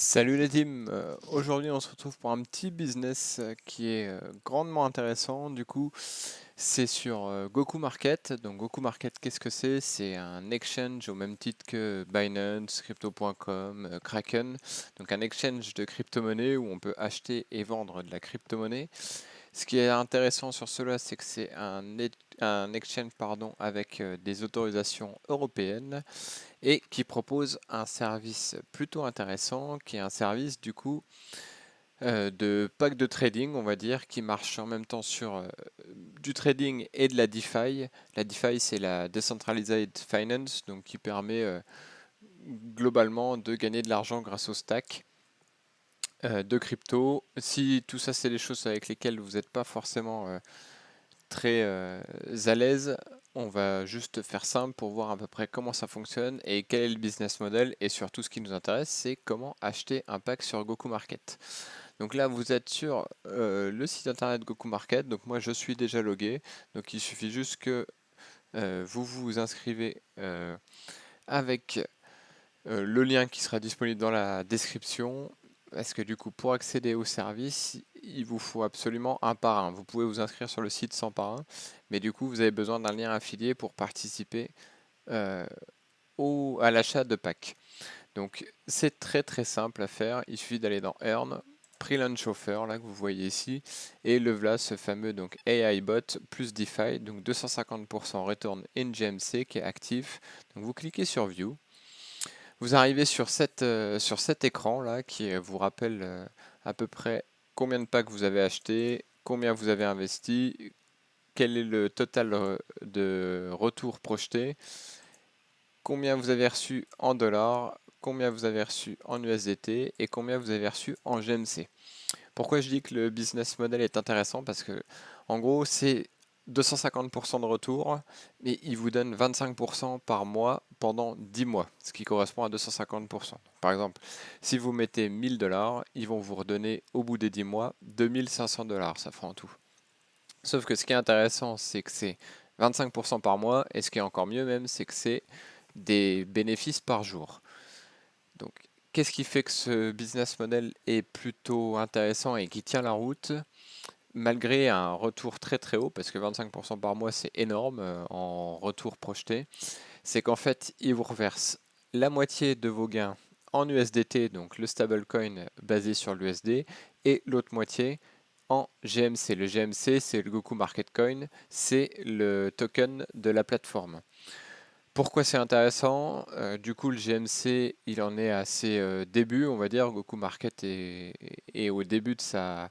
Salut les teams. Aujourd'hui on se retrouve pour un petit business qui est grandement intéressant. Du coup, c'est sur Goku Market. Donc Goku Market, qu'est-ce que c'est? C'est un exchange au même titre que Binance, Crypto.com, Kraken. Donc un exchange de crypto-monnaie où on peut acheter et vendre de la crypto-monnaie. Ce qui est intéressant sur cela, c'est que c'est un exchange pardon, avec des autorisations européennes et qui propose un service plutôt intéressant, qui est un service du coup de pack de trading, on va dire, qui marche en même temps sur du trading et de la DeFi. La DeFi, c'est la Decentralized Finance, donc qui permet globalement de gagner de l'argent grâce au stack de crypto. Si tout ça, c'est des choses avec lesquelles vous n'êtes pas forcément très à l'aise, on va juste faire simple pour voir à peu près comment ça fonctionne et quel est le business model. Et surtout, ce qui nous intéresse, c'est comment acheter un pack sur Goku Market. Donc là, vous êtes sur le site internet Goku Market. Donc moi, je suis déjà logué. Donc il suffit juste que vous vous inscrivez avec le lien qui sera disponible dans la description. Parce que du coup, pour accéder au service, il vous faut absolument un parrain. Vous pouvez vous inscrire sur le site sans parrain, mais du coup, vous avez besoin d'un lien affilié pour participer euh, à l'achat de packs. Donc, c'est très très simple à faire. Il suffit d'aller dans Earn, Pre-Launch Offer, là que vous voyez ici, et le voilà, ce fameux donc AI Bot plus DeFi, donc 250% Return in GMC qui est actif. Donc, vous cliquez sur View. Vous arrivez sur cet écran là qui vous rappelle à peu près combien de packs vous avez acheté, combien vous avez investi, quel est le total de retour projeté, combien vous avez reçu en dollars, combien vous avez reçu en USDT et combien vous avez reçu en GMC. Pourquoi je dis que le business model est intéressant? Parce que, en gros, c'est 250% de retour, mais il vous donne 25% par mois pendant 10 mois, ce qui correspond à 250%. Par exemple, si vous mettez 1000 dollars, ils vont vous redonner au bout des 10 mois 2500 dollars, ça fera en tout. Sauf que ce qui est intéressant, c'est que c'est 25% par mois, et ce qui est encore mieux même, c'est que c'est des bénéfices par jour. Donc, qu'est-ce qui fait que ce business model est plutôt intéressant et qui tient la route, malgré un retour très très haut, parce que 25% par mois c'est énorme en retour projeté, c'est qu'en fait, il vous reverse la moitié de vos gains en USDT, donc le stablecoin basé sur l'USD, et l'autre moitié en GMC. Le GMC, c'est le Goku Market Coin, c'est le token de la plateforme. Pourquoi c'est intéressant? Du coup, le GMC, il en est à ses débuts, on va dire. Goku Market est au début de sa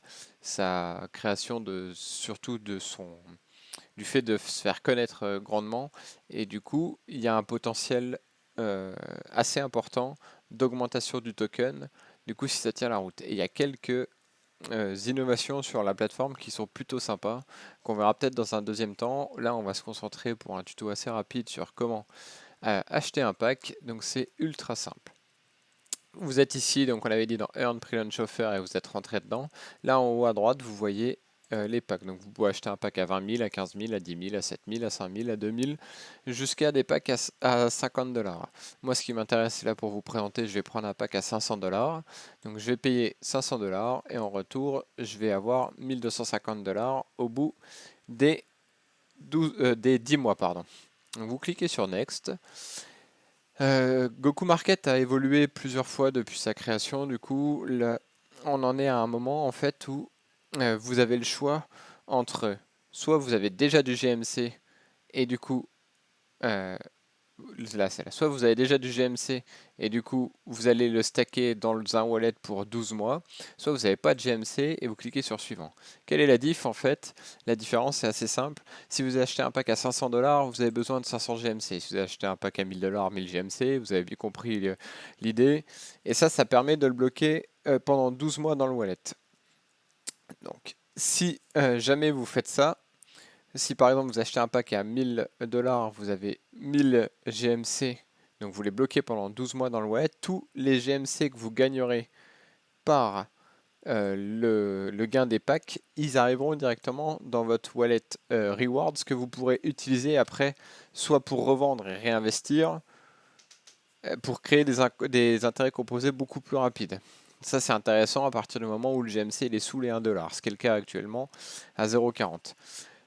création, surtout du fait de se faire connaître grandement. Et du coup, il y a un potentiel assez important d'augmentation du token. Du coup, si ça tient la route. Et il y a quelques innovations sur la plateforme qui sont plutôt sympas, qu'on verra peut-être dans un deuxième temps. Là, on va se concentrer pour un tuto assez rapide sur comment acheter un pack. Donc c'est ultra simple. Vous êtes ici, donc on l'avait dit dans Earn Pre-Launch Offer et vous êtes rentré dedans. Là en haut à droite, vous voyez les packs. Donc vous pouvez acheter un pack à 20 000, à 15 000, à 10 000, à 7 000, à 5 000, à 2 000, jusqu'à des packs à 50 dollars. Moi, ce qui m'intéresse, là pour vous présenter, je vais prendre un pack à 500 dollars. Donc je vais payer 500 dollars et en retour, je vais avoir 1250 dollars au bout des, des 10 mois. Pardon. Donc vous cliquez sur Next. Goku Market a évolué plusieurs fois depuis sa création. Du coup, là, on en est à un moment en fait où vous avez le choix entre soit vous avez déjà du GMC et du coup euh, là c'est là, soit vous avez déjà du GMC et du coup vous allez le stacker dans un wallet pour 12 mois, soit vous n'avez pas de GMC et vous cliquez sur suivant. Quelle est la diff en fait? La différence est assez simple. Si vous achetez un pack à 500 dollars, vous avez besoin de 500 GMC. Si vous achetez un pack à 1000 dollars, 1000 GMC, vous avez bien compris l'idée. Et ça permet de le bloquer pendant 12 mois dans le wallet. Donc, si jamais vous faites ça, si par exemple vous achetez un pack à 1000 dollars, vous avez 1000 GMC, donc vous les bloquez pendant 12 mois dans le wallet, tous les GMC que vous gagnerez par le gain des packs, ils arriveront directement dans votre wallet Rewards que vous pourrez utiliser après, soit pour revendre et réinvestir, pour créer des intérêts composés beaucoup plus rapides. Ça, c'est intéressant à partir du moment où le GMC il est sous les 1 $, ce qui est le cas actuellement à 0,40.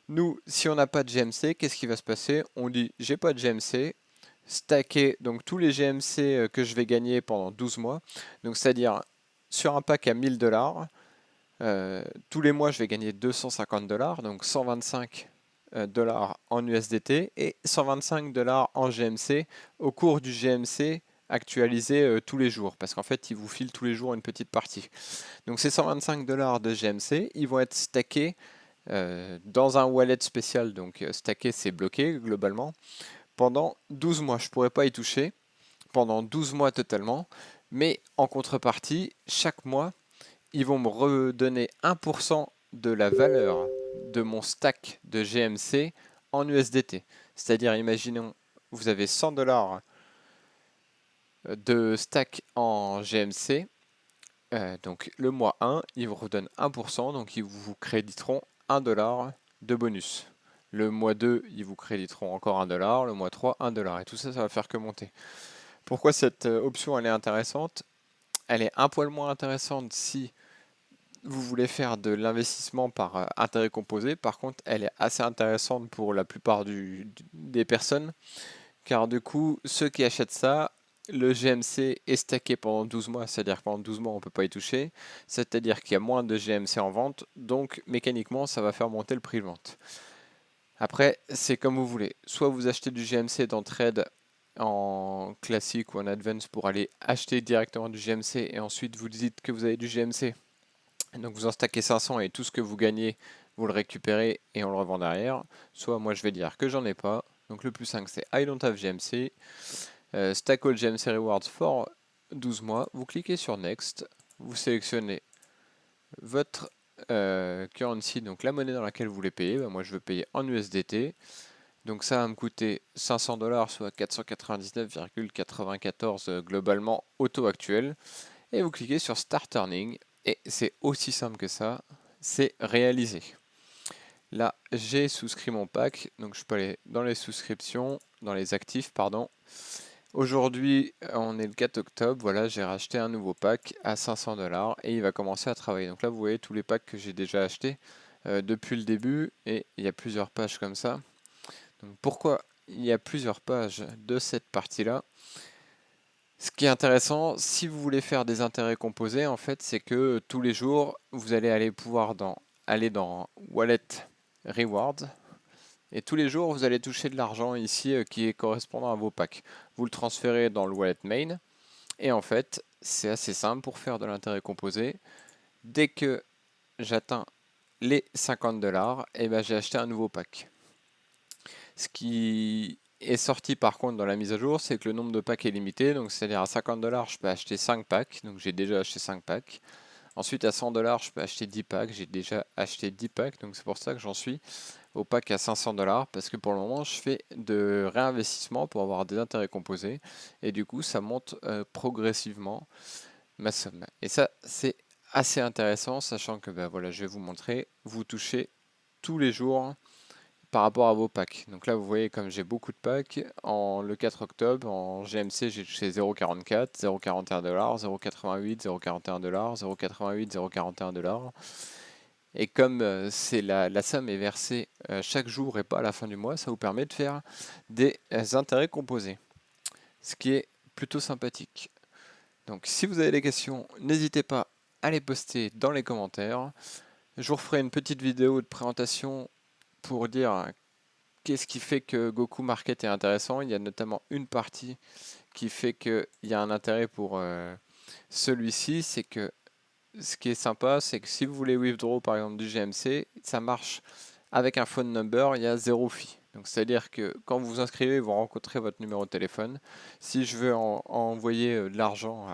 Nous, si on n'a pas de GMC, qu'est-ce qui va se passer? On dit, j'ai pas de GMC, stacker donc tous les GMC que je vais gagner pendant 12 mois. Donc, c'est-à-dire, sur un pack à 1 000 $, tous les mois, je vais gagner 250 $, donc 125 $ en USDT et 125 $ en GMC au cours du GMC actualisé tous les jours, parce qu'en fait, il vous file tous les jours une petite partie. Donc ces 125 $ de GMC, ils vont être stackés dans un wallet spécial, donc stacké c'est bloqué globalement, pendant 12 mois. Je ne pourrais pas y toucher pendant 12 mois totalement, mais en contrepartie, chaque mois, ils vont me redonner 1% de la valeur de mon stack de GMC en USDT. C'est-à-dire, imaginons, vous avez 100 $ de stack en GMC. Donc le mois 1, ils vous redonnent 1%, donc ils vous créditeront 1 $ de bonus. Le mois 2, ils vous créditeront encore 1 $, le mois 3, 1 $. Et tout ça, ça va faire que monter. Pourquoi cette option elle est intéressante? Elle est un poil moins intéressante si vous voulez faire de l'investissement par intérêt composé. Par contre, elle est assez intéressante pour la plupart des personnes, car du coup, ceux qui achètent ça, le GMC est stacké pendant 12 mois, c'est-à-dire que pendant 12 mois, on ne peut pas y toucher, c'est-à-dire qu'il y a moins de GMC en vente, donc mécaniquement, ça va faire monter le prix de vente. Après, c'est comme vous voulez. Soit vous achetez du GMC dans Trade en classique ou en advance pour aller acheter directement du GMC et ensuite vous dites que vous avez du GMC. Donc vous en stackez 500 et tout ce que vous gagnez, vous le récupérez et on le revend derrière. Soit moi je vais dire que j'en ai pas. Donc le plus simple c'est I don't have GMC. Stack all GMC rewards for 12 mois. Vous cliquez sur Next. Vous sélectionnez votre currency, donc la monnaie dans laquelle vous voulez payer. Ben, moi je veux payer en USDT. Donc ça va me coûter 500 $, soit 499,94 globalement au taux actuel. Et vous cliquez sur Start Earning. Et c'est aussi simple que ça, c'est réalisé. Là, j'ai souscrit mon pack, donc je peux aller dans les souscriptions, dans les actifs, pardon. Aujourd'hui, on est le 4 octobre, voilà, j'ai racheté un nouveau pack à 500 $ et il va commencer à travailler. Donc là, vous voyez tous les packs que j'ai déjà achetés depuis le début et il y a plusieurs pages comme ça. Donc pourquoi il y a plusieurs pages de cette partie-là? Ce qui est intéressant, si vous voulez faire des intérêts composés, en fait, c'est que tous les jours, vous allez aller pouvoir aller dans Wallet Rewards. Et tous les jours, vous allez toucher de l'argent ici qui est correspondant à vos packs. Vous le transférez dans le Wallet Main. Et en fait, c'est assez simple pour faire de l'intérêt composé. Dès que j'atteins les 50 $, et ben, j'ai acheté un nouveau pack. Ce qui est sorti par contre dans la mise à jour, c'est que le nombre de packs est limité. Donc c'est-à-dire à 50 $, je peux acheter 5 packs. Donc j'ai déjà acheté 5 packs. Ensuite à 100 $, je peux acheter 10 packs. J'ai déjà acheté 10 packs. Donc c'est pour ça que j'en suis au pack à 500 $. Parce que pour le moment, je fais de réinvestissement pour avoir des intérêts composés. Et du coup, ça monte progressivement ma somme. Et ça, c'est assez intéressant, sachant que ben, voilà, je vais vous montrer. Vous touchez tous les jours par rapport à vos packs. Donc là, vous voyez, comme j'ai beaucoup de packs, le 4 octobre, en GMC, j'ai touché 0,44, 0,41 $, 0,88, 0,41 $, 0,88, 0,41 $. Et comme la somme est versée chaque jour et pas à la fin du mois, ça vous permet de faire des intérêts composés, ce qui est plutôt sympathique. Donc si vous avez des questions, n'hésitez pas à les poster dans les commentaires. Je vous referai une petite vidéo de présentation pour dire qu'est-ce qui fait que Goku Market est intéressant. Il y a notamment une partie qui fait qu'il y a un intérêt pour celui-ci. C'est que ce qui est sympa, c'est que si vous voulez withdraw par exemple du GMC, ça marche avec un phone number, il y a 0 fee. Donc c'est-à-dire que quand vous vous inscrivez, vous rencontrez votre numéro de téléphone. Si je veux envoyer de l'argent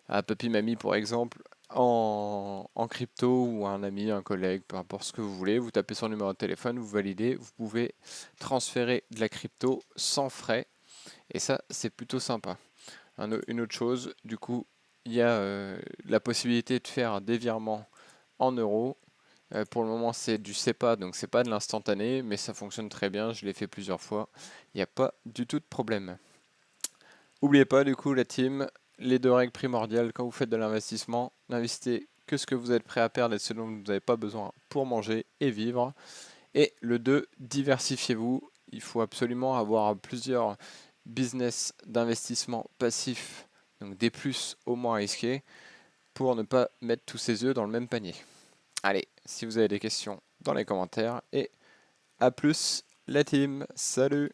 à Papy Mamie par exemple, en crypto ou à un ami, un collègue, peu importe ce que vous voulez, vous tapez son numéro de téléphone, vous validez, vous pouvez transférer de la crypto sans frais et ça c'est plutôt sympa. Une autre chose, du coup, il y a la possibilité de faire des virements en euros. Pour le moment c'est du SEPA, donc c'est pas de l'instantané, mais ça fonctionne très bien, je l'ai fait plusieurs fois, il n'y a pas du tout de problème. N'oubliez pas du coup la team, les deux règles primordiales quand vous faites de l'investissement, n'investissez que ce que vous êtes prêt à perdre et ce dont vous n'avez pas besoin pour manger et vivre. Et le 2, diversifiez-vous. Il faut absolument avoir plusieurs business d'investissement passif, donc des plus au moins risqués, pour ne pas mettre tous ses œufs dans le même panier. Allez, si vous avez des questions dans les commentaires, et à plus la team, salut!